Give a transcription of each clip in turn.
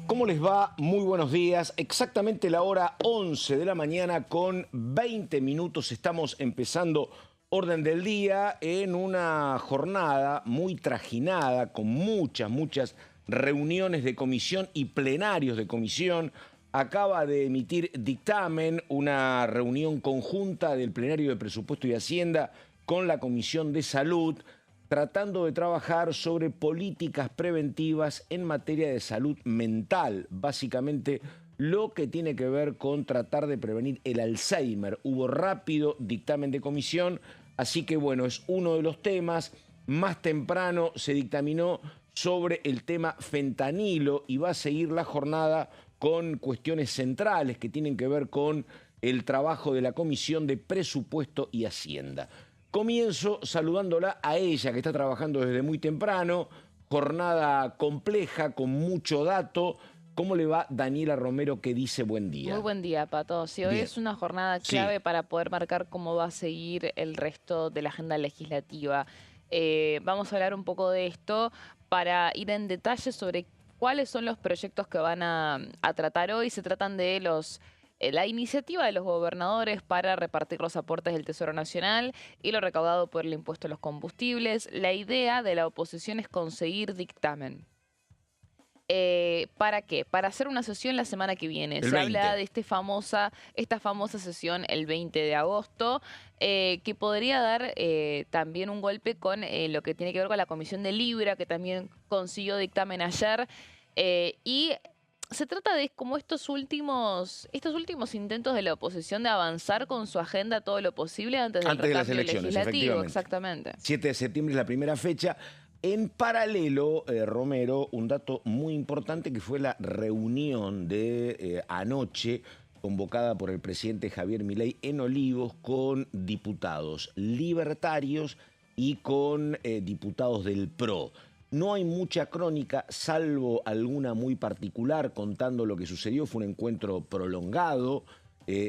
¿Cómo les va? Muy buenos días. Exactamente la hora 11 de la mañana con 20 minutos. Estamos empezando orden del día en una jornada muy trajinada con muchas reuniones de comisión y plenarios de comisión. Acaba de emitir dictamen una reunión conjunta del plenario de Presupuesto y Hacienda con la Comisión de Salud, tratando de trabajar sobre políticas preventivas en materia de salud mental, básicamente lo que tiene que ver con tratar de prevenir el Alzheimer. Hubo rápido dictamen de comisión, así que bueno, es uno de los temas. Más temprano se dictaminó sobre el tema fentanilo y va a seguir la jornada con cuestiones centrales que tienen que ver con el trabajo de la Comisión de Presupuesto y Hacienda. Comienzo saludándola a ella, que está trabajando desde muy temprano, jornada compleja, con mucho dato. ¿Cómo le va Daniela Romero, que dice buen día? Muy buen día, Pato. Sí, hoy Bien. es una jornada clave para poder marcar cómo va a seguir el resto de la agenda legislativa. Vamos a hablar un poco de esto para ir en detalle sobre cuáles son los proyectos que van a tratar hoy. Se tratan de la iniciativa de los gobernadores para repartir los aportes del Tesoro Nacional y lo recaudado por el impuesto a los combustibles. La idea de la oposición es conseguir dictamen. ¿Para qué? Para hacer una sesión la semana que viene. Se habla de esta famosa sesión el 20 de agosto, que podría dar también un golpe con lo que tiene que ver con la Comisión de Libra, que también consiguió dictamen ayer. Y se trata de como estos últimos intentos de la oposición de avanzar con su agenda todo lo posible antes del de las recambio elecciones, legislativo. Exactamente. 7 de septiembre es la primera fecha. En paralelo, Romero, un dato muy importante que fue la reunión de anoche convocada por el presidente Javier Milei en Olivos con diputados libertarios y con diputados del PRO. No hay mucha crónica, salvo alguna muy particular contando lo que sucedió. Fue un encuentro prolongado,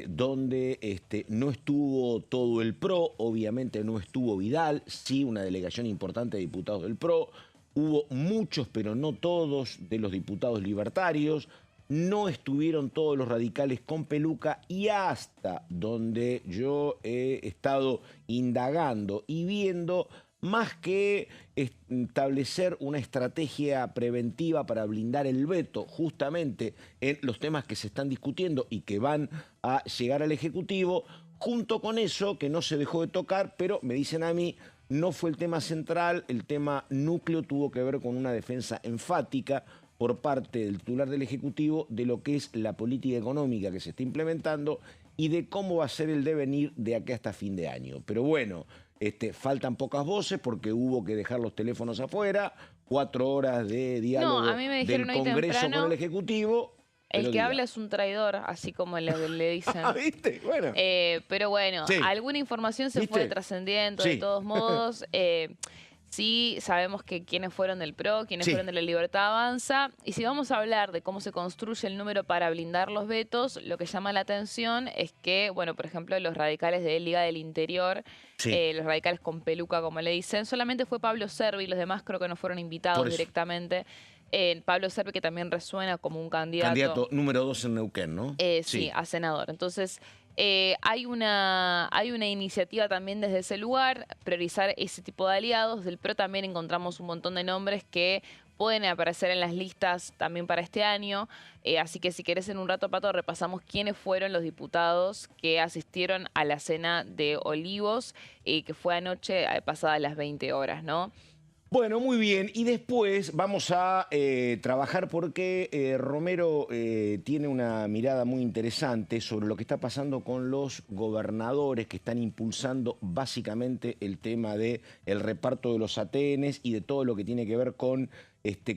donde no estuvo todo el PRO, obviamente no estuvo Vidal, sí una delegación importante de diputados del PRO, hubo muchos, pero no todos, de los diputados libertarios, no estuvieron todos los radicales con peluca, y hasta donde yo he estado indagando y viendo, más que establecer una estrategia preventiva para blindar el veto justamente en los temas que se están discutiendo y que van a llegar al Ejecutivo, junto con eso que no se dejó de tocar, pero me dicen a mí, no fue el tema central, el tema núcleo tuvo que ver con una defensa enfática por parte del titular del Ejecutivo de lo que es la política económica que se está implementando y de cómo va a ser el devenir de acá hasta fin de año. Pero bueno, faltan pocas voces porque hubo que dejar los teléfonos afuera, 4 horas de diálogo No, a mí me dijeron del hoy Congreso temprano, con el Ejecutivo. el que habla es un traidor, así como le dicen. ¿Viste? Bueno. Pero bueno, Sí. alguna información se fue trascendiendo de todos modos. Sí, sabemos que quiénes fueron del PRO, quiénes fueron de la Libertad Avanza. Y si vamos a hablar de cómo se construye el número para blindar los vetos, lo que llama la atención es que, bueno, por ejemplo, los radicales de Liga del Interior, los radicales con peluca, como le dicen, solamente fue Pablo Cervi, los demás creo que no fueron invitados directamente. Pablo Cervi, que también resuena como un candidato. Candidato número 2 en Neuquén, ¿no? Sí, a senador. Entonces, hay una iniciativa también desde ese lugar, priorizar ese tipo de aliados. Del PRO también encontramos un montón de nombres que pueden aparecer en las listas también para este año. Así que si querés en un rato, Pato, repasamos quiénes fueron los diputados que asistieron a la cena de Olivos, que fue anoche pasadas las 20 horas, ¿no? Bueno, muy bien. Y después vamos a trabajar porque Romero tiene una mirada muy interesante sobre lo que está pasando con los gobernadores que están impulsando básicamente el tema del reparto de los ATNs y de todo lo que tiene que ver con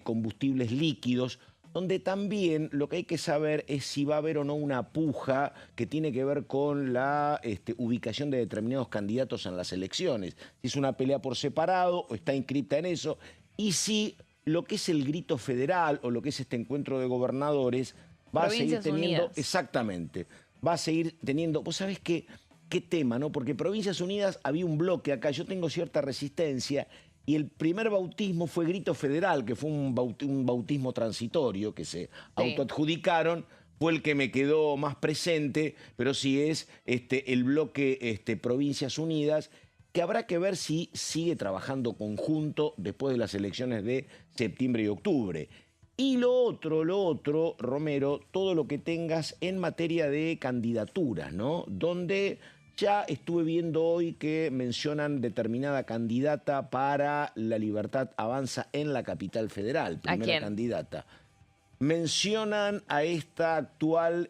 combustibles líquidos, donde también lo que hay que saber es si va a haber o no una puja que tiene que ver con la ubicación de determinados candidatos en las elecciones. Si es una pelea por separado o está inscripta en eso, y si lo que es el grito federal o lo que es este encuentro de gobernadores va a seguir teniendo... Unidas. Exactamente. Va a seguir teniendo... ¿Vos sabés qué tema, no? Porque Provincias Unidas había un bloque acá, yo tengo cierta resistencia, y el primer bautismo fue Grito Federal, que fue un bautismo transitorio que se autoadjudicaron, fue el que me quedó más presente, pero sí es el bloque Provincias Unidas, que habrá que ver si sigue trabajando conjunto después de las elecciones de septiembre y octubre. Y lo otro, Romero, todo lo que tengas en materia de candidaturas, ¿no? Donde ya estuve viendo hoy que mencionan determinada candidata para La Libertad Avanza en la capital federal, primera ¿A quién? candidata. Mencionan a esta actual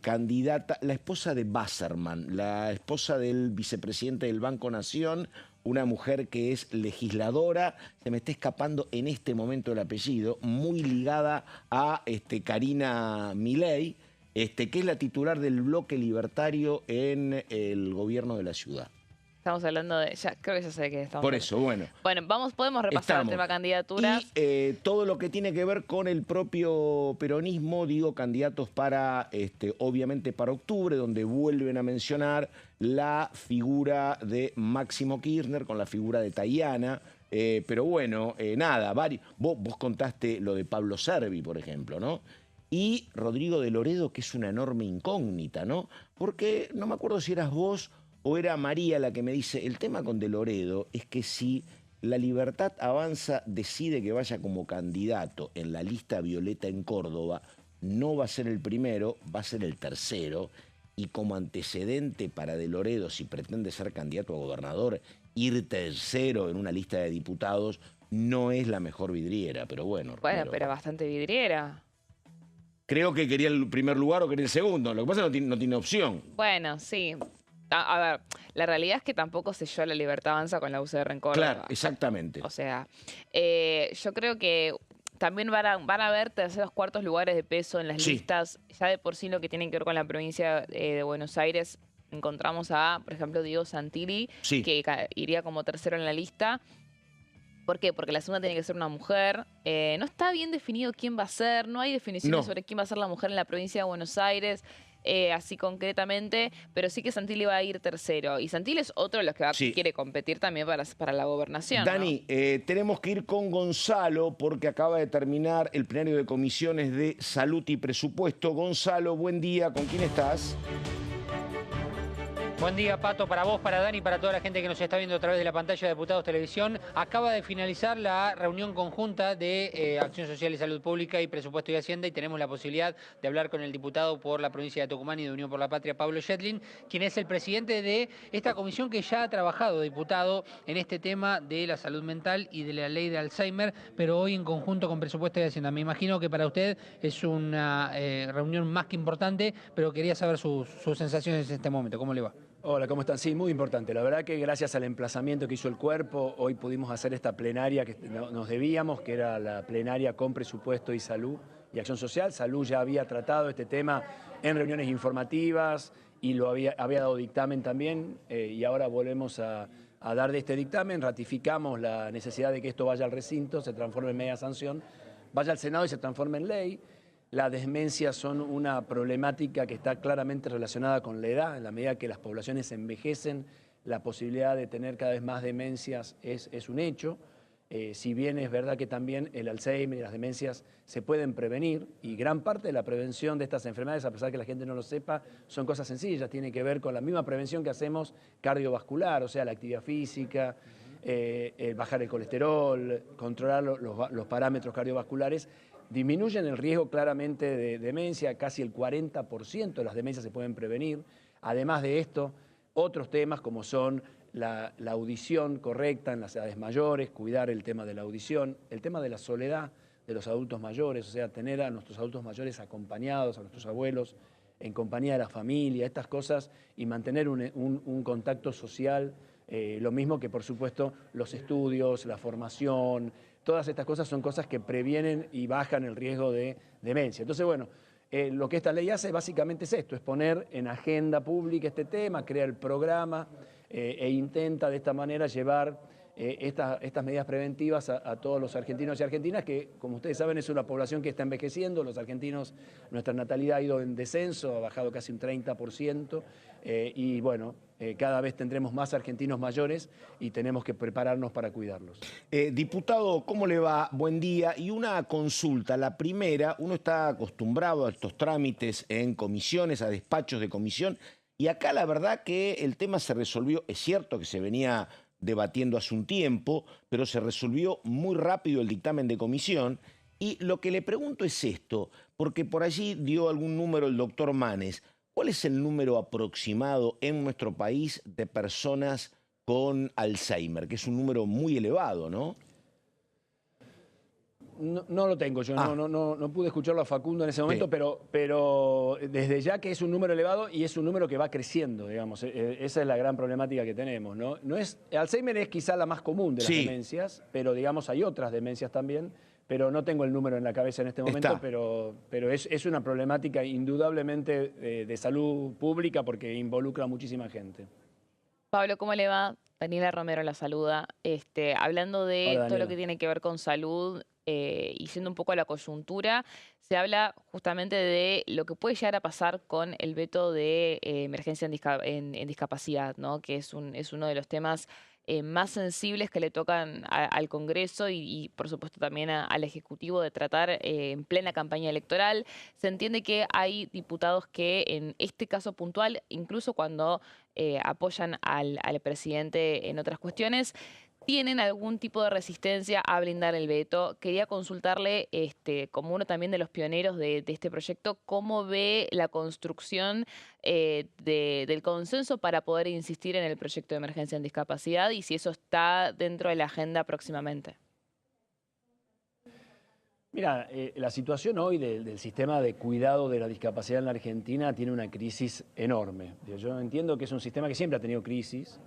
candidata, la esposa de Wasserman, la esposa del vicepresidente del Banco Nación, una mujer que es legisladora, se me está escapando en este momento el apellido, muy ligada a Karina Milei, que es la titular del bloque libertario en el gobierno de la ciudad. Estamos hablando de... creo que ya sé de qué estamos Por hablando. eso, bueno. Bueno, podemos repasar el tema candidaturas. Y todo lo que tiene que ver con el propio peronismo, digo, candidatos para, obviamente para octubre, donde vuelven a mencionar la figura de Máximo Kirchner con la figura de Tayana. Pero bueno, nada, vos contaste lo de Pablo Servi, por ejemplo, ¿no? Y Rodrigo de Loredo, que es una enorme incógnita, ¿no? Porque no me acuerdo si eras vos o era María la que me dice, el tema con De Loredo es que si La Libertad Avanza decide que vaya como candidato en la lista violeta en Córdoba, no va a ser el primero, va a ser el tercero. Y como antecedente para De Loredo, si pretende ser candidato a gobernador, ir tercero en una lista de diputados no es la mejor vidriera, pero bueno. Bueno, pero bastante vidriera. Creo que quería el primer lugar o quería el segundo. Lo que pasa es que no tiene opción. Bueno, sí. A ver, la realidad es que tampoco selló La Libertad Avanza con la UCR en Córdoba. Claro, exactamente. O sea, yo creo que también van a haber terceros, cuartos lugares de peso en las listas. Ya de por sí lo que tiene que ver con la provincia de Buenos Aires, encontramos a, por ejemplo, Diego Santilli, que iría como tercero en la lista. ¿Por qué? Porque la segunda tiene que ser una mujer. No está bien definido quién va a ser, no hay definiciones sobre quién va a ser la mujer en la provincia de Buenos Aires. Así concretamente, pero sí que Santilli va a ir tercero. Y Santilli es otro de los que quiere competir también para la gobernación. Dani, ¿no? Tenemos que ir con Gonzalo porque acaba de terminar el plenario de comisiones de Salud y Presupuesto. Gonzalo, buen día, ¿con quién estás? Buen día, Pato, para vos, para Dani, para toda la gente que nos está viendo a través de la pantalla de Diputados Televisión. Acaba de finalizar la reunión conjunta de Acción Social y Salud Pública y Presupuesto y Hacienda y tenemos la posibilidad de hablar con el diputado por la provincia de Tucumán y de Unión por la Patria, Pablo Yedlin, quien es el presidente de esta comisión que ya ha trabajado, diputado, en este tema de la salud mental y de la ley de Alzheimer, pero hoy en conjunto con Presupuesto y Hacienda. Me imagino que para usted es una reunión más que importante, pero quería saber sus sensaciones en este momento. ¿Cómo le va? Hola, ¿cómo están? Sí, muy importante. La verdad que gracias al emplazamiento que hizo el cuerpo, hoy pudimos hacer esta plenaria que nos debíamos, que era la plenaria con presupuesto y salud y acción social. Salud ya había tratado este tema en reuniones informativas y lo había dado dictamen también y ahora volvemos a dar de este dictamen. Ratificamos la necesidad de que esto vaya al recinto, se transforme en media sanción, vaya al Senado y se transforme en ley. Las demencias son una problemática que está claramente relacionada con la edad. En la medida que las poblaciones envejecen, la posibilidad de tener cada vez más demencias es un hecho. Si bien es verdad que también el Alzheimer y las demencias se pueden prevenir, y gran parte de la prevención de estas enfermedades, a pesar de que la gente no lo sepa, son cosas sencillas. Tiene que ver con la misma prevención que hacemos cardiovascular, o sea, la actividad física, bajar el colesterol, controlar los parámetros cardiovasculares. Disminuyen el riesgo claramente de demencia, casi el 40% de las demencias se pueden prevenir. Además de esto, otros temas como son la audición correcta en las edades mayores, cuidar el tema de la audición, el tema de la soledad de los adultos mayores, o sea, tener a nuestros adultos mayores acompañados, a nuestros abuelos, en compañía de la familia, estas cosas, y mantener un contacto social, lo mismo que, por supuesto, los estudios, la formación. Todas estas cosas son cosas que previenen y bajan el riesgo de demencia. Entonces, bueno, lo que esta ley hace básicamente es esto, es poner en agenda pública este tema, crea el programa e intenta de esta manera llevar estas medidas preventivas a todos los argentinos y argentinas, que como ustedes saben es una población que está envejeciendo. Los argentinos, nuestra natalidad ha ido en descenso, ha bajado casi un 30%, y bueno, cada vez tendremos más argentinos mayores y tenemos que prepararnos para cuidarlos. Diputado, ¿cómo le va? Buen día. Y una consulta. La primera, uno está acostumbrado a estos trámites en comisiones, a despachos de comisión, y acá la verdad que el tema se resolvió. Es cierto que se venía debatiendo hace un tiempo, pero se resolvió muy rápido el dictamen de comisión. Y lo que le pregunto es esto, porque por allí dio algún número el doctor Manes. ¿Cuál es el número aproximado en nuestro país de personas con Alzheimer? Que es un número muy elevado, ¿no? No lo tengo, yo no pude escucharlo a Facundo en ese momento, sí. pero desde ya que es un número elevado y es un número que va creciendo, digamos. Esa es la gran problemática que tenemos, ¿no? Alzheimer es quizá la más común de las demencias, pero digamos hay otras demencias también, pero no tengo el número en la cabeza en este momento, pero es una problemática indudablemente de salud pública porque involucra a muchísima gente. Pablo, ¿cómo le va? Daniela Romero la saluda. Hablando de todo lo que tiene que ver con salud, y siendo un poco a la coyuntura, se habla justamente de lo que puede llegar a pasar con el veto de emergencia en discapacidad, ¿no? Que es uno de los temas más sensibles que le tocan al Congreso y por supuesto también al Ejecutivo de tratar en plena campaña electoral. Se entiende que hay diputados que en este caso puntual, incluso cuando apoyan al presidente en otras cuestiones, tienen algún tipo de resistencia a blindar el veto. Quería consultarle, como uno también de los pioneros de este proyecto, cómo ve la construcción del consenso para poder insistir en el proyecto de emergencia en discapacidad y si eso está dentro de la agenda próximamente. Mira, la situación hoy del sistema de cuidado de la discapacidad en la Argentina tiene una crisis enorme. Yo entiendo que es un sistema que siempre ha tenido crisis,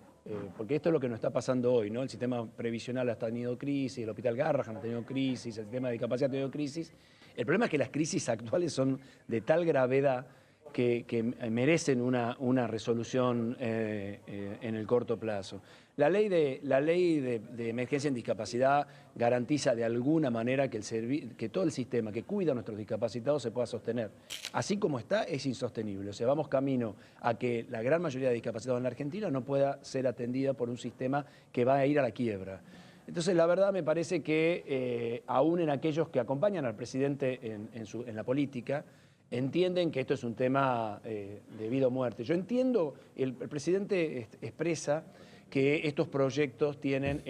porque esto es lo que nos está pasando hoy, ¿no? El sistema previsional ha tenido crisis, el Hospital Garrahan ha tenido crisis, el sistema de discapacidad ha tenido crisis. El problema es que las crisis actuales son de tal gravedad que merecen una resolución en el corto plazo. La ley de emergencia en discapacidad garantiza de alguna manera que todo el sistema que cuida a nuestros discapacitados se pueda sostener. Así como está, es insostenible. O sea, vamos camino a que la gran mayoría de discapacitados en la Argentina no pueda ser atendida por un sistema que va a ir a la quiebra. Entonces, la verdad me parece que aún en aquellos que acompañan al presidente en la política, entienden que esto es un tema de vida o muerte. Yo entiendo, el presidente expresa que estos proyectos tienen,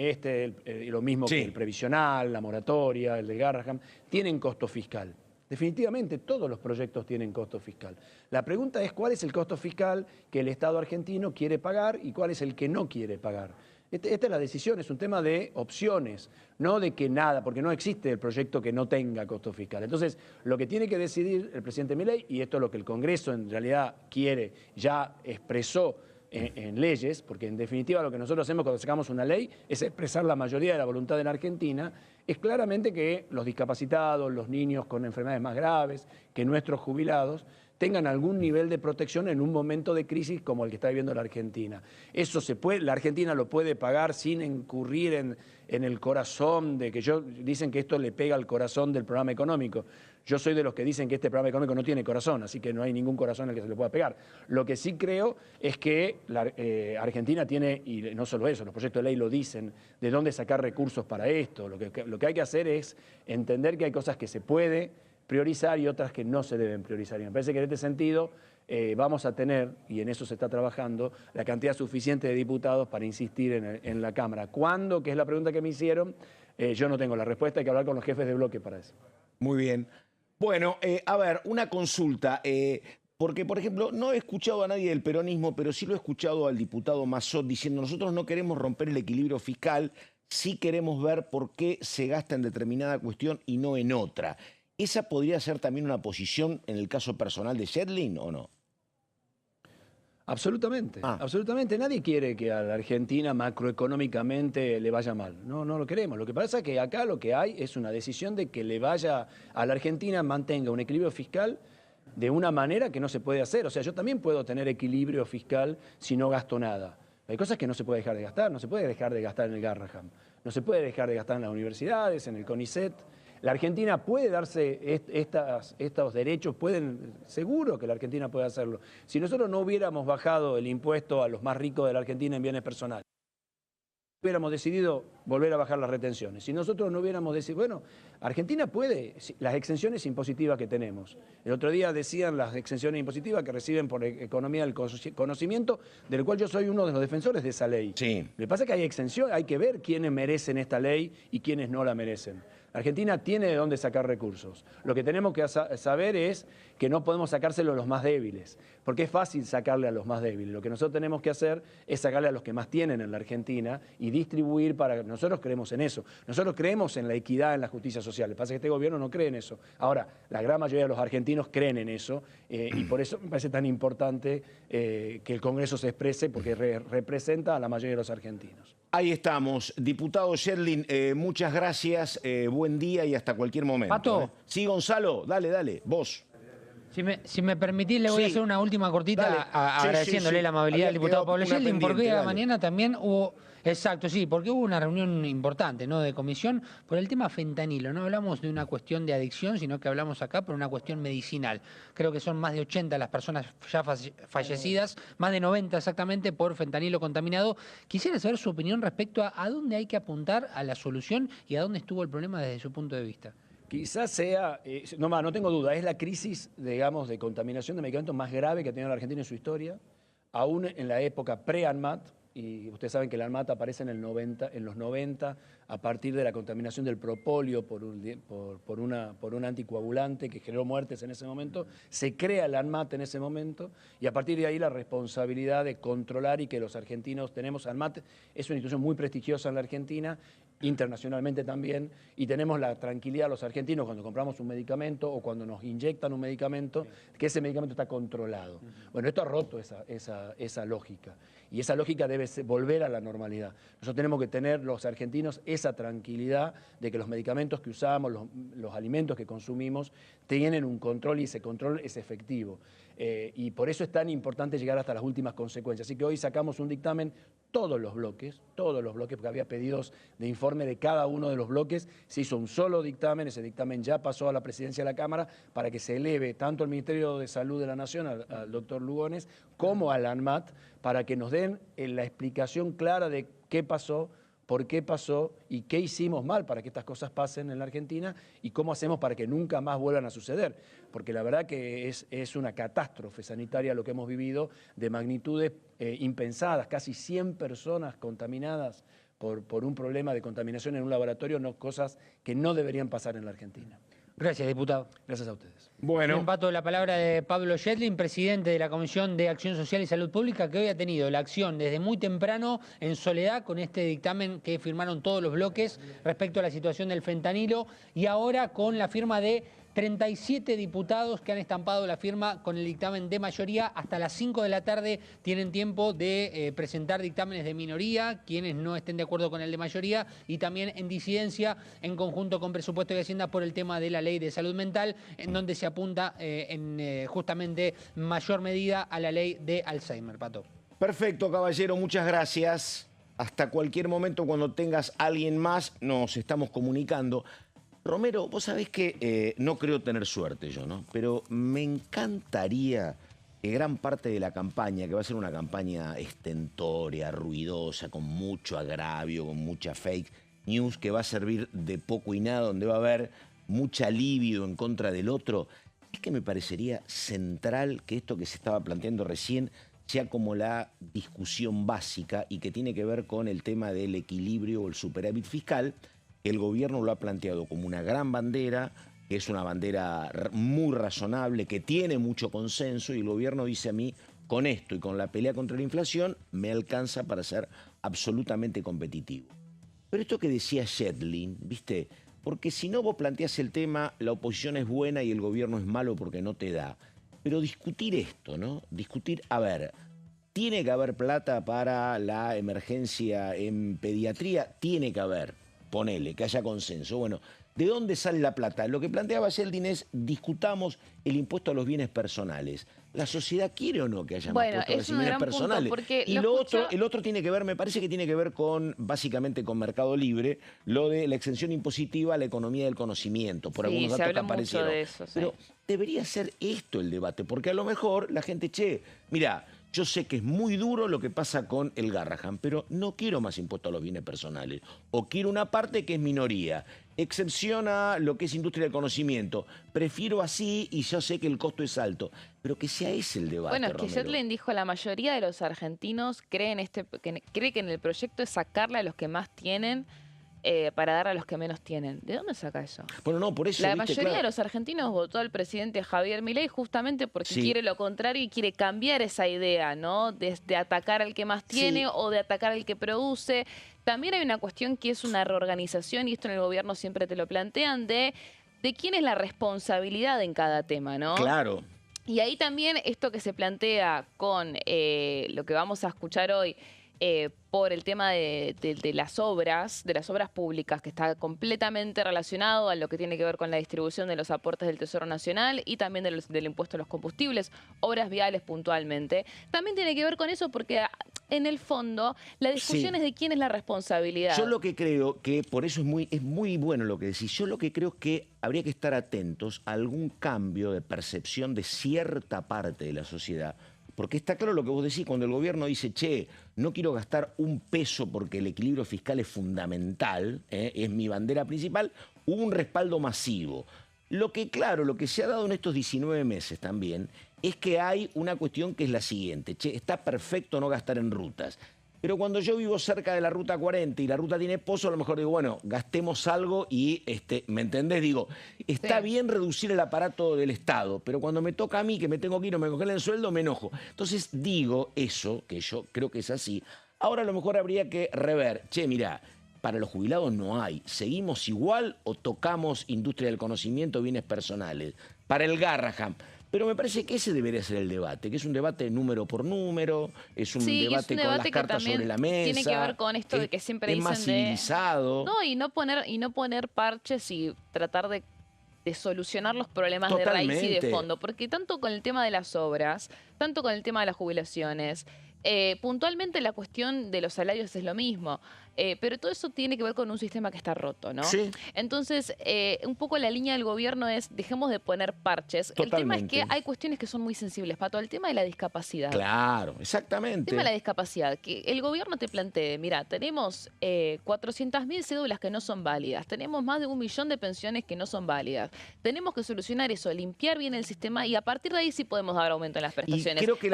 lo mismo que el previsional, la moratoria, el de Garrahan, tienen costo fiscal. Definitivamente todos los proyectos tienen costo fiscal. La pregunta es cuál es el costo fiscal que el Estado argentino quiere pagar y cuál es el que no quiere pagar. Esta es la decisión, es un tema de opciones, no de que nada, porque no existe el proyecto que no tenga costo fiscal. Entonces, lo que tiene que decidir el presidente Milei, y esto es lo que el Congreso en realidad quiere, ya expresó en leyes, porque en definitiva lo que nosotros hacemos cuando sacamos una ley es expresar la mayoría de la voluntad de la Argentina, es claramente que los discapacitados, los niños con enfermedades más graves, que nuestros jubilados, tengan algún nivel de protección en un momento de crisis como el que está viviendo la Argentina. Eso la Argentina lo puede pagar sin incurrir en el corazón de que dicen que esto le pega al corazón del programa económico. Yo soy de los que dicen que este programa económico no tiene corazón, así que no hay ningún corazón al que se le pueda pegar. Lo que sí creo es que la Argentina tiene, y no solo eso, los proyectos de ley lo dicen, de dónde sacar recursos para esto. Lo que hay que hacer es entender que hay cosas que se puede priorizar y otras que no se deben priorizar. Y me parece que en este sentido vamos a tener, y en eso se está trabajando, la cantidad suficiente de diputados para insistir en la Cámara. ¿Cuándo? Que es la pregunta que me hicieron. Yo no tengo la respuesta, hay que hablar con los jefes de bloque para eso. Muy bien. Bueno, a ver, una consulta. Porque, por ejemplo, no he escuchado a nadie del peronismo, pero sí lo he escuchado al diputado Mazzot diciendo nosotros no queremos romper el equilibrio fiscal, sí queremos ver por qué se gasta en determinada cuestión y no en otra. ¿Esa podría ser también una posición en el caso personal de Yedlin o no? Absolutamente, absolutamente. Nadie quiere que a la Argentina macroeconómicamente le vaya mal. No lo queremos. Lo que pasa es que acá lo que hay es una decisión de que le vaya a la Argentina, mantenga un equilibrio fiscal de una manera que no se puede hacer. O sea, yo también puedo tener equilibrio fiscal si no gasto nada. Hay cosas que no se puede dejar de gastar, no se puede dejar de gastar en el Garrahan, no se puede dejar de gastar en las universidades, en el CONICET. La Argentina puede darse estos derechos, seguro que la Argentina puede hacerlo. Si nosotros no hubiéramos bajado el impuesto a los más ricos de la Argentina en bienes personales, hubiéramos decidido volver a bajar las retenciones, si nosotros no hubiéramos decidido, bueno, Argentina puede, las exenciones impositivas que tenemos. El otro día decían las exenciones impositivas que reciben por economía del conocimiento, del cual yo soy uno de los defensores de esa ley. Sí. Lo que pasa es que hay exención, hay que ver quiénes merecen esta ley y quiénes no la merecen. Argentina tiene de dónde sacar recursos. Lo que tenemos que saber es que no podemos sacárselo a los más débiles, porque es fácil sacarle a los más débiles. Lo que nosotros tenemos que hacer es sacarle a los que más tienen en la Argentina y distribuir para... Nosotros creemos en eso. Nosotros creemos en la equidad, en la justicia social. Lo que pasa es que este gobierno no cree en eso. Ahora, la gran mayoría de los argentinos creen en eso y por eso me parece tan importante que el Congreso se exprese, porque representa a la mayoría de los argentinos. Ahí estamos. Diputado Yedlin, muchas gracias, buen día y hasta cualquier momento. Pato. Sí, Gonzalo, dale, vos. Si me permitís, le voy a hacer una última cortita agradeciéndole la amabilidad al diputado Pablo Yedlin, porque a la mañana también hubo... Exacto, sí, porque hubo una reunión importante, ¿no?, de comisión por el tema fentanilo. No hablamos de una cuestión de adicción, sino que hablamos acá por una cuestión medicinal. Creo que son más de 80 las personas ya fallecidas, más de 90 exactamente por fentanilo contaminado. Quisiera saber su opinión respecto a dónde hay que apuntar a la solución y a dónde estuvo el problema desde su punto de vista. Quizás sea, no tengo duda, es la crisis, digamos, de contaminación de medicamentos más grave que ha tenido la Argentina en su historia, aún en la época pre-ANMAT. Y ustedes saben que el ANMAT aparece en los 90 a partir de la contaminación del propóleo por un anticoagulante que generó muertes en ese momento. Se crea el ANMAT en ese momento y a partir de ahí la responsabilidad de controlar y que los argentinos tenemos. ANMAT es una institución muy prestigiosa en la Argentina, internacionalmente también, y tenemos la tranquilidad los argentinos cuando compramos un medicamento o cuando nos inyectan un medicamento, que ese medicamento está controlado. Bueno, esto ha roto esa lógica. Y esa lógica debe volver a la normalidad. Nosotros tenemos que tener, los argentinos, esa tranquilidad de que los medicamentos que usamos, los alimentos que consumimos, tienen un control y ese control es efectivo. Y por eso es tan importante llegar hasta las últimas consecuencias. Así que hoy sacamos un dictamen, todos los bloques, porque había pedidos de informe de cada uno de los bloques. Se hizo un solo dictamen, ese dictamen ya pasó a la presidencia de la Cámara para que se eleve tanto al Ministerio de Salud de la Nación, al doctor Lugones, como al ANMAT, para que nos den la explicación clara de qué pasó, por qué pasó y qué hicimos mal para que estas cosas pasen en la Argentina y cómo hacemos para que nunca más vuelvan a suceder. Porque la verdad que es una catástrofe sanitaria lo que hemos vivido de magnitudes impensadas, casi 100 personas contaminadas por un problema de contaminación en un laboratorio, cosas que no deberían pasar en la Argentina. Gracias, diputado. Gracias a ustedes. Bueno. Pato, la palabra de Pablo Yedlin, presidente de la Comisión de Acción Social y Salud Pública, que hoy ha tenido la acción desde muy temprano en soledad con este dictamen que firmaron todos los bloques respecto a la situación del fentanilo y ahora con la firma de 37 diputados que han estampado la firma con el dictamen de mayoría. Hasta las 5 de la tarde tienen tiempo de presentar dictámenes de minoría, quienes no estén de acuerdo con el de mayoría, y también en disidencia, en conjunto con Presupuesto y Hacienda, por el tema de la ley de salud mental, en donde se apunta en justamente mayor medida a la ley de Alzheimer. Pato. Perfecto, caballero, muchas gracias. Hasta cualquier momento, cuando tengas a alguien más, nos estamos comunicando. Romero, vos sabés que no creo tener suerte yo, ¿no? Pero me encantaría que gran parte de la campaña, que va a ser una campaña estentórea, ruidosa, con mucho agravio, con mucha fake news, que va a servir de poco y nada, donde va a haber mucha libido en contra del otro, es que me parecería central que esto que se estaba planteando recién sea como la discusión básica y que tiene que ver con el tema del equilibrio o el superávit fiscal. El gobierno lo ha planteado como una gran bandera, que es una bandera muy razonable, que tiene mucho consenso, y el gobierno dice a mí, con esto y con la pelea contra la inflación, me alcanza para ser absolutamente competitivo. Pero esto que decía Yedlin, ¿viste? Porque si no vos planteás el tema, la oposición es buena y el gobierno es malo porque no te da. Pero discutir esto, ¿no? Discutir, a ver, ¿tiene que haber plata para la emergencia en pediatría? Tiene que haber. ponele, que haya consenso. Bueno, ¿de dónde sale la plata? Lo que planteaba Yeldin es, discutamos el impuesto a los bienes personales. ¿La sociedad quiere o no que haya más impuestos a los bienes personales? Y el otro tiene que ver, me parece que tiene que ver con, básicamente con Mercado Libre, lo de la exención impositiva a la economía del conocimiento, por algunos datos que aparecieron. De eso, sí. Pero debería ser esto el debate, porque a lo mejor la gente, mira, yo sé que es muy duro lo que pasa con el Garrahan, pero no quiero más impuestos a los bienes personales. O quiero una parte que es minoría. Excepción a lo que es industria del conocimiento. Prefiero así y yo sé que el costo es alto. Pero que sea ese el debate, Bueno, es que Yeldin dijo, la mayoría de los argentinos cree que en el proyecto es sacarle a los que más tienen para dar a los que menos tienen. ¿De dónde saca eso? Bueno, no, por eso. La mayoría de los argentinos votó al presidente Javier Milei justamente porque quiere lo contrario y quiere cambiar esa idea, ¿no? De atacar al que más tiene o de atacar al que produce. También hay una cuestión que es una reorganización, y esto en el gobierno siempre te lo plantean, de quién es la responsabilidad en cada tema, ¿no? Claro. Y ahí también esto que se plantea con lo que vamos a escuchar hoy, por el tema de las obras públicas, que está completamente relacionado a lo que tiene que ver con la distribución de los aportes del Tesoro Nacional y también del impuesto a los combustibles, obras viales puntualmente. También tiene que ver con eso porque en el fondo la discusión es de quién es la responsabilidad. Yo lo que creo que, por eso es muy bueno lo que decís, yo lo que creo es que habría que estar atentos a algún cambio de percepción de cierta parte de la sociedad. Porque está claro lo que vos decís, cuando el gobierno dice, no quiero gastar un peso porque el equilibrio fiscal es fundamental, es mi bandera principal, hubo un respaldo masivo. Lo que se ha dado en estos 19 meses también es que hay una cuestión que es la siguiente, está perfecto no gastar en rutas. Pero cuando yo vivo cerca de la Ruta 40 y la ruta tiene pozo, a lo mejor digo, bueno, gastemos algo y, ¿me entendés? Digo, está bien reducir el aparato del Estado, pero cuando me toca a mí, que me tengo que ir o me congelen el sueldo, me enojo. Entonces digo eso, que yo creo que es así. Ahora a lo mejor habría que rever, mirá, para los jubilados no hay. ¿Seguimos igual o tocamos industria del conocimiento, bienes personales? Para el Garrahan. Pero me parece que ese debería ser el debate, que es un debate número por número, es un debate con las cartas sobre la mesa. Tiene que ver con esto de que siempre dicen más civilizado. No, y no poner parches y tratar de solucionar los problemas de raíz y de fondo. Porque tanto con el tema de las obras, tanto con el tema de las jubilaciones, puntualmente la cuestión de los salarios es lo mismo. Pero todo eso tiene que ver con un sistema que está roto, ¿no? Sí. Entonces, un poco la línea del gobierno es, dejemos de poner parches. Totalmente. El tema es que hay cuestiones que son muy sensibles, Pato. El tema de la discapacidad. Claro, exactamente. El tema de la discapacidad. Que el gobierno te plantee, mira, tenemos 400.000 cédulas que no son válidas. Tenemos más de 1 millón de pensiones que no son válidas. Tenemos que solucionar eso, limpiar bien el sistema y a partir de ahí sí podemos dar aumento en las prestaciones. Y creo que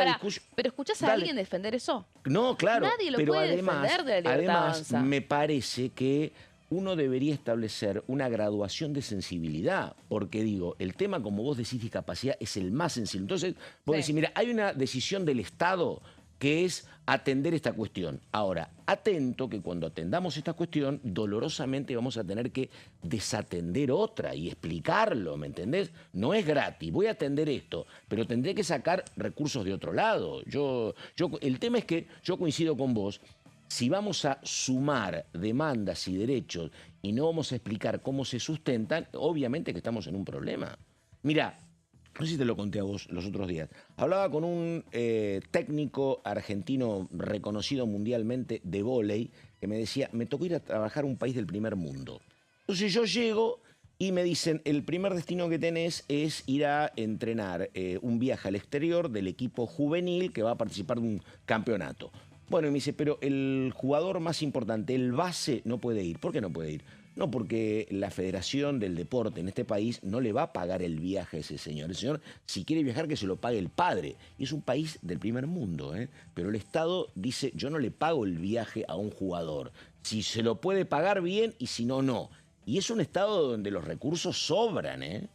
¿Pero escuchás a alguien defender eso? No, claro. Nadie lo puede defender de la libertad avanza. Me parece que uno debería establecer una graduación de sensibilidad, porque digo, el tema, como vos decís, discapacidad, es el más sensible. Entonces, vos decís, mira, hay una decisión del Estado que es atender esta cuestión. Ahora, atento que cuando atendamos esta cuestión, dolorosamente vamos a tener que desatender otra y explicarlo, ¿me entendés? No es gratis, voy a atender esto, pero tendré que sacar recursos de otro lado. El tema es que yo coincido con vos. Si vamos a sumar demandas y derechos y no vamos a explicar cómo se sustentan, obviamente que estamos en un problema. Mirá, no sé si te lo conté a vos los otros días. Hablaba con un técnico argentino reconocido mundialmente de vóley que me decía, me tocó ir a trabajar a un país del primer mundo. Entonces yo llego y me dicen, el primer destino que tenés es ir a entrenar un viaje al exterior del equipo juvenil que va a participar de un campeonato. Bueno, y me dice, pero el jugador más importante, el base, no puede ir. ¿Por qué no puede ir? No, porque la Federación del Deporte en este país no le va a pagar el viaje a ese señor. El señor, si quiere viajar, que se lo pague el padre. Y es un país del primer mundo, ¿eh? Pero el Estado dice, yo no le pago el viaje a un jugador. Si se lo puede pagar bien y si no, no. Y es un Estado donde los recursos sobran, ¿eh?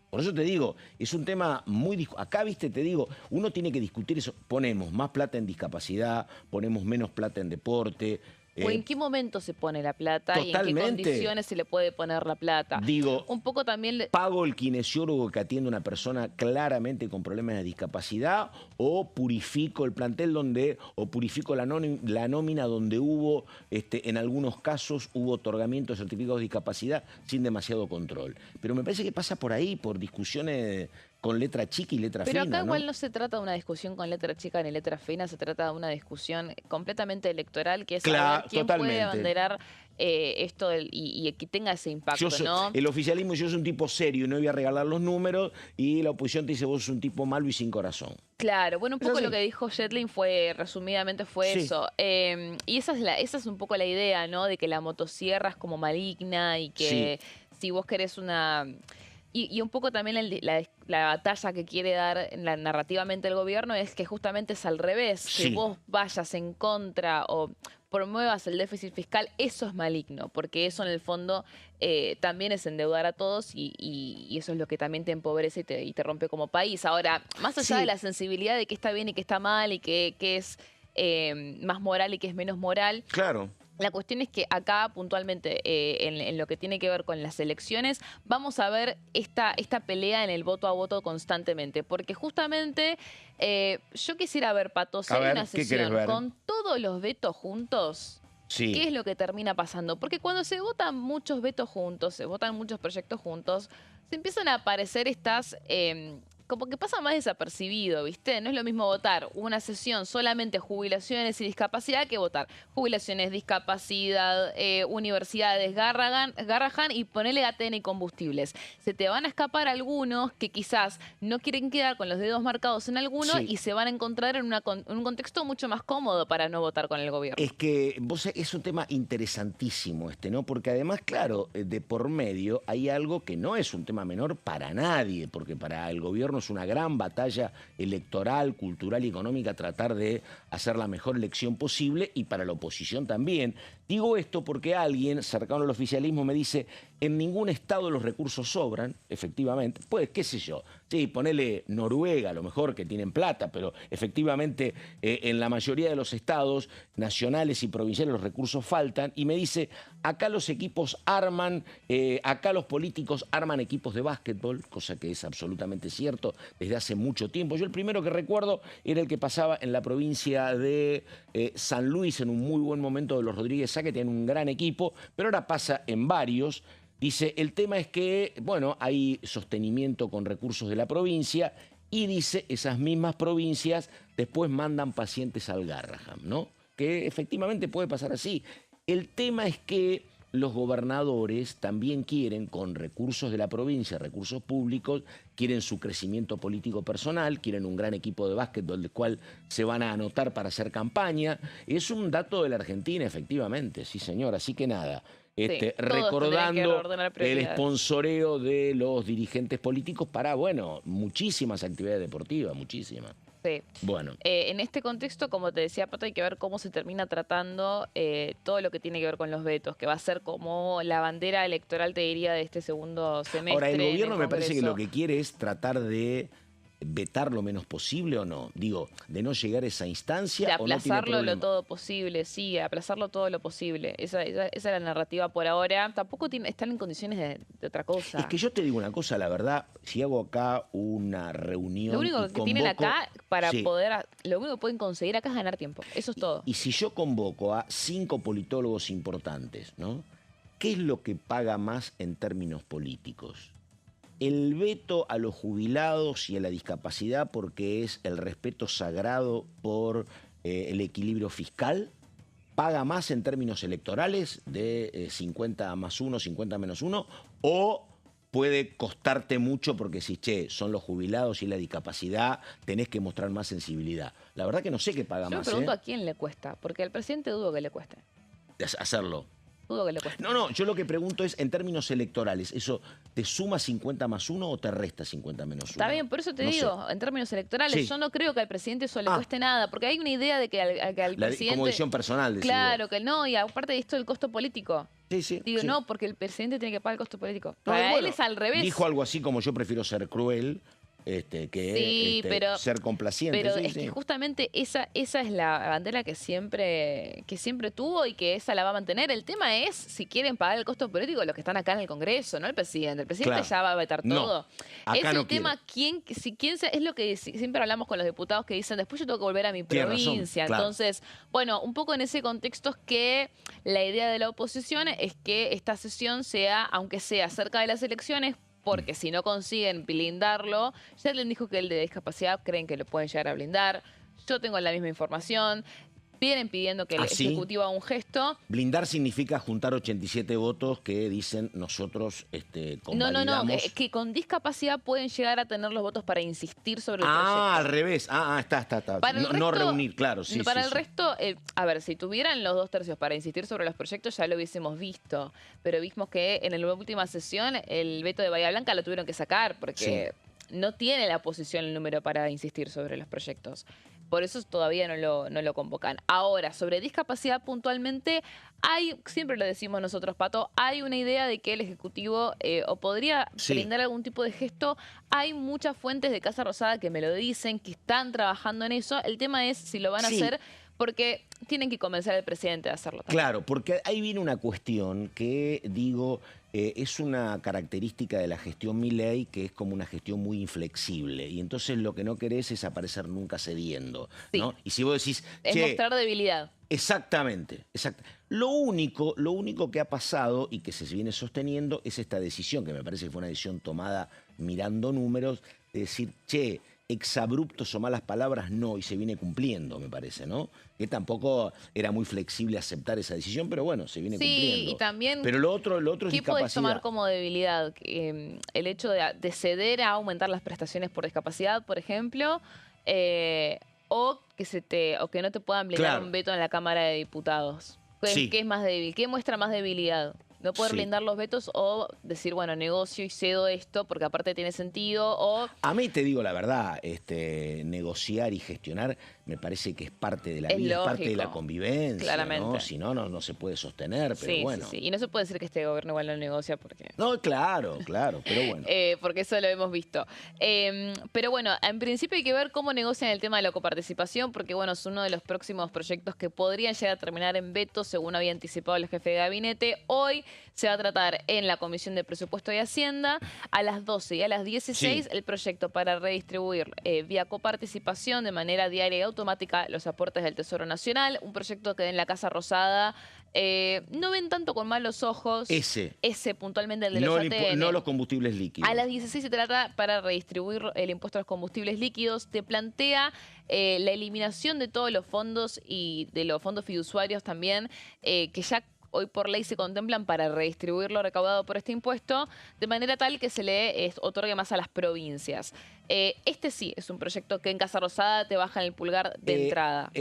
Por eso te digo, es un tema muy... Acá, viste, te digo, uno tiene que discutir eso. Ponemos más plata en discapacidad, ponemos menos plata en deporte. ¿O en qué momento se pone la plata? Totalmente. ¿Y en qué condiciones se le puede poner la plata? Digo, un poco también... ¿pago el kinesiólogo que atiende a una persona claramente con problemas de discapacidad o purifico el plantel o purifico la nómina donde hubo, en algunos casos, hubo otorgamiento de certificados de discapacidad sin demasiado control? Pero me parece que pasa por ahí, por discusiones con letra chica y letra fina. Pero acá igual no se trata de una discusión con letra chica ni letra fina, se trata de una discusión completamente electoral, que es saber quién puede abanderar esto y que tenga ese impacto, ¿no? El oficialismo, yo soy un tipo serio y no voy a regalar los números, y la oposición te dice, vos sos un tipo malo y sin corazón. Claro, bueno, un poco lo que dijo Yethlin resumidamente fue eso. Y esa es un poco la idea, ¿no? De que la motosierra es como maligna y que si vos querés una... Y un poco también la batalla que quiere dar narrativamente el gobierno es que justamente es al revés. Que vos vayas en contra o promuevas el déficit fiscal, eso es maligno, porque eso en el fondo también es endeudar a todos y eso es lo que también te empobrece y te rompe como país. Ahora, más allá de la sensibilidad de qué está bien y qué está mal y qué es más moral y qué es menos moral... Claro. La cuestión es que acá, puntualmente, en lo que tiene que ver con las elecciones, vamos a ver esta pelea en el voto a voto constantemente. Porque justamente yo quisiera ver, Pato, si hay una sesión con todos los vetos juntos, ¿qué es lo que termina pasando? Porque cuando se votan muchos vetos juntos, se votan muchos proyectos juntos, se empiezan a aparecer estas... como que pasa más desapercibido, ¿viste? No es lo mismo votar una sesión solamente jubilaciones y discapacidad que votar jubilaciones, discapacidad, universidades, Garrahan y ponerle ATN y combustibles. Se te van a escapar algunos que quizás no quieren quedar con los dedos marcados en alguno y se van a encontrar en un contexto mucho más cómodo para no votar con el gobierno. Es que es un tema interesantísimo ¿no? Porque además, claro, de por medio hay algo que no es un tema menor para nadie, porque para el gobierno es una gran batalla electoral, cultural y económica tratar de hacer la mejor elección posible, y para la oposición también. Digo esto porque alguien cercano al oficialismo me dice, en ningún estado los recursos sobran, efectivamente. Pues, qué sé yo, sí, ponele Noruega, a lo mejor, que tienen plata, pero efectivamente en la mayoría de los estados nacionales y provinciales los recursos faltan, y me dice, acá los equipos arman, acá los políticos arman equipos de básquetbol, cosa que es absolutamente cierto desde hace mucho tiempo. Yo el primero que recuerdo era el que pasaba en la provincia de San Luis, en un muy buen momento de los Rodríguez Sá, que tienen un gran equipo, pero ahora pasa en varios. Dice, el tema es que, bueno, hay sostenimiento con recursos de la provincia, y dice, esas mismas provincias después mandan pacientes al Garrahan, ¿no? Que efectivamente puede pasar así. El tema es que los gobernadores también quieren, con recursos de la provincia, recursos públicos, quieren su crecimiento político personal, quieren un gran equipo de básquetbol del cual se van a anotar para hacer campaña. Es un dato de la Argentina, efectivamente, sí señor. Así que nada, recordando el esponsoreo de los dirigentes políticos para, bueno, muchísimas actividades deportivas, muchísimas. Sí. Bueno. En este contexto, como te decía, Pato, hay que ver cómo se termina tratando todo lo que tiene que ver con los vetos, que va a ser como la bandera electoral, te diría, de este segundo semestre. Ahora, el gobierno me parece que lo que quiere es tratar de vetar lo menos posible, ¿o no? Digo, de no llegar a esa instancia. De aplazarlo lo todo posible, sí, aplazarlo todo lo posible. Esa es la narrativa por ahora. Tampoco están en condiciones de otra cosa. Es que yo te digo una cosa, la verdad, si hago acá una reunión. Lo único que tienen acá para poder. Lo único que pueden conseguir acá es ganar tiempo. Eso es todo. Y si yo convoco a 5 politólogos importantes, ¿no? ¿Qué es lo que paga más en términos políticos? El veto a los jubilados y a la discapacidad, porque es el respeto sagrado por el equilibrio fiscal, paga más en términos electorales de 50 más 1, 50 menos 1, o puede costarte mucho porque si, son los jubilados y la discapacidad, tenés que mostrar más sensibilidad. La verdad que no sé qué paga más. Yo me pregunto a quién le cuesta, porque al presidente dudo que le cueste. Hacerlo. Dudo que le cueste. No, yo lo que pregunto es, en términos electorales, ¿eso te suma 50 más 1 o te resta 50 menos 1? Está bien, por eso te digo, en términos electorales, yo no creo que al presidente eso le cueste nada, porque hay una idea de que al presidente... Como visión personal, decís claro, vos. que no, y aparte de esto, el costo político. Sí. Digo, no, porque el presidente tiene que pagar el costo político. Para él es al revés. Dijo algo así como, yo prefiero ser cruel Sí, pero ser complaciente. Pero sí, es que justamente esa es la bandera que siempre tuvo y que esa la va a mantener. El tema es si quieren pagar el costo político los que están acá en el Congreso, no el presidente. El presidente ya va a vetar todo. Acá es no el tema es lo que siempre hablamos con los diputados que dicen, después yo tengo que volver a mi provincia. Razón, claro. Entonces, bueno, un poco en ese contexto es que la idea de la oposición es que esta sesión sea, aunque sea cerca de las elecciones, porque si no consiguen blindarlo, ya les dijo que el de discapacidad creen que lo pueden llegar a blindar. Yo tengo la misma información. Vienen pidiendo que el Ejecutivo haga un gesto. Blindar significa juntar 87 votos que dicen nosotros convalidamos. No, que con discapacidad pueden llegar a tener los votos para insistir sobre el proyecto. Al revés. Está. No reunir, claro. Sí, para el resto, a ver, si tuvieran los 2/3 para insistir sobre los proyectos ya lo hubiésemos visto. Pero vimos que en la última sesión el veto de Bahía Blanca lo tuvieron que sacar porque no tiene la oposición el número para insistir sobre los proyectos. Por eso todavía no lo convocan. Ahora, sobre discapacidad puntualmente, siempre lo decimos nosotros, Pato, hay una idea de que el Ejecutivo o podría brindar algún tipo de gesto. Hay muchas fuentes de Casa Rosada que me lo dicen, que están trabajando en eso. El tema es si lo van a hacer porque tienen que convencer al presidente de hacerlo también. Claro, porque ahí viene una cuestión que, digo, es una característica de la gestión Milei, que es como una gestión muy inflexible. Y entonces lo que no querés es aparecer nunca cediendo, ¿no? Y si vos decís... Es mostrar debilidad. Exactamente. Lo único que ha pasado y que se viene sosteniendo es esta decisión, que me parece que fue una decisión tomada mirando números, de decir, exabruptos o malas palabras no, y se viene cumpliendo, me parece, ¿no? Que tampoco era muy flexible aceptar esa decisión, pero bueno, se viene cumpliendo. Sí, y también... Pero lo otro es discapacidad. ¿Qué podés tomar como debilidad? El hecho de ceder a aumentar las prestaciones por discapacidad, por ejemplo, o que no te puedan blindar un veto en la Cámara de Diputados. ¿Qué es más débil? ¿Qué muestra más debilidad? No poder blindar los vetos o decir, bueno, negocio y cedo esto porque aparte tiene sentido o... A mí te digo la verdad, negociar y gestionar me parece que es parte de la vida, es parte de la convivencia, claramente. ¿no? Si no se puede sostener, pero bueno. Sí. Y no se puede decir que este gobierno igual no negocia porque... No, claro, pero bueno. Porque eso lo hemos visto. Pero bueno, en principio hay que ver cómo negocian el tema de la coparticipación porque bueno, es uno de los próximos proyectos que podrían llegar a terminar en veto, según había anticipado el jefe de gabinete. Hoy se va a tratar en la Comisión de Presupuesto y Hacienda a las 12 y a las 16 el proyecto para redistribuir vía coparticipación de manera diaria y automática los aportes del Tesoro Nacional. Un proyecto que en la Casa Rosada no ven tanto con malos ojos. Ese puntualmente, el de los ATN. No los combustibles líquidos. A las 16 se trata para redistribuir el impuesto a los combustibles líquidos. Te plantea la eliminación de todos los fondos y de los fondos fiduciarios también, que ya hoy por ley se contemplan para redistribuir lo recaudado por este impuesto, de manera tal que se le otorgue más a las provincias. Este sí es un proyecto que en Casa Rosada te bajan el pulgar de entrada.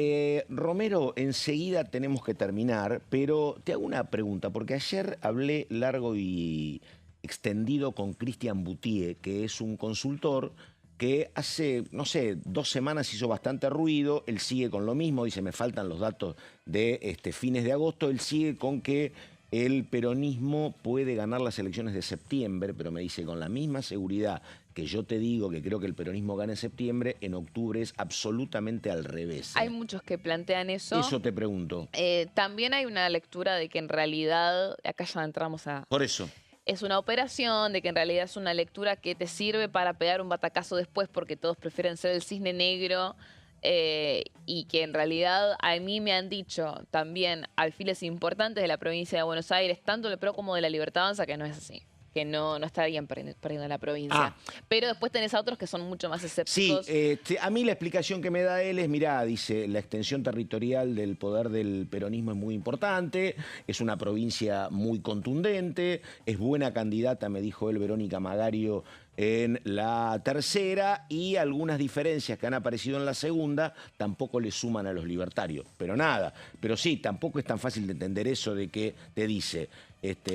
Romero, enseguida tenemos que terminar, pero te hago una pregunta, porque ayer hablé largo y extendido con Cristian Boutier, que es un consultor que hace, no sé, 2 semanas hizo bastante ruido. Él sigue con lo mismo, dice, me faltan los datos de fines de agosto. Él sigue con que el peronismo puede ganar las elecciones de septiembre, pero me dice con la misma seguridad que yo te digo que creo que el peronismo gana en septiembre, en octubre es absolutamente al revés. Hay muchos que plantean eso. Eso te pregunto. También hay una lectura de que en realidad, acá ya entramos a... Por eso. Es una operación, de que en realidad es una lectura que te sirve para pegar un batacazo después porque todos prefieren ser el cisne negro y que en realidad a mí me han dicho también alfiles importantes de la provincia de Buenos Aires, tanto del PRO como de la Libertad Avanza, que no es así. Que no estarían perdiendo la provincia. Pero después tenés a otros que son mucho más escépticos. Sí, a mí la explicación que me da él es, mirá, dice, la extensión territorial del poder del peronismo es muy importante, es una provincia muy contundente, es buena candidata, me dijo él, Verónica Magario, en la tercera, y algunas diferencias que han aparecido en la segunda tampoco le suman a los libertarios. Pero nada, pero sí, tampoco es tan fácil de entender eso de que te dice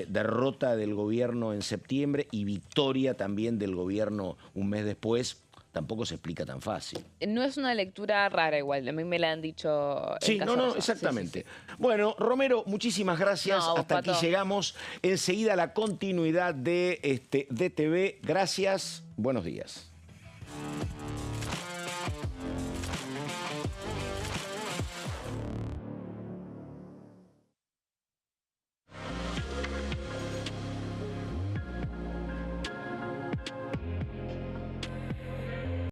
derrota del gobierno en septiembre y victoria también del gobierno un mes después. Tampoco se explica tan fácil. No es una lectura rara igual, a mí me la han dicho. Sí, exactamente. Sí. Bueno, Romero, muchísimas gracias. Hasta aquí llegamos. Enseguida la continuidad de DTV. Gracias, buenos días. más.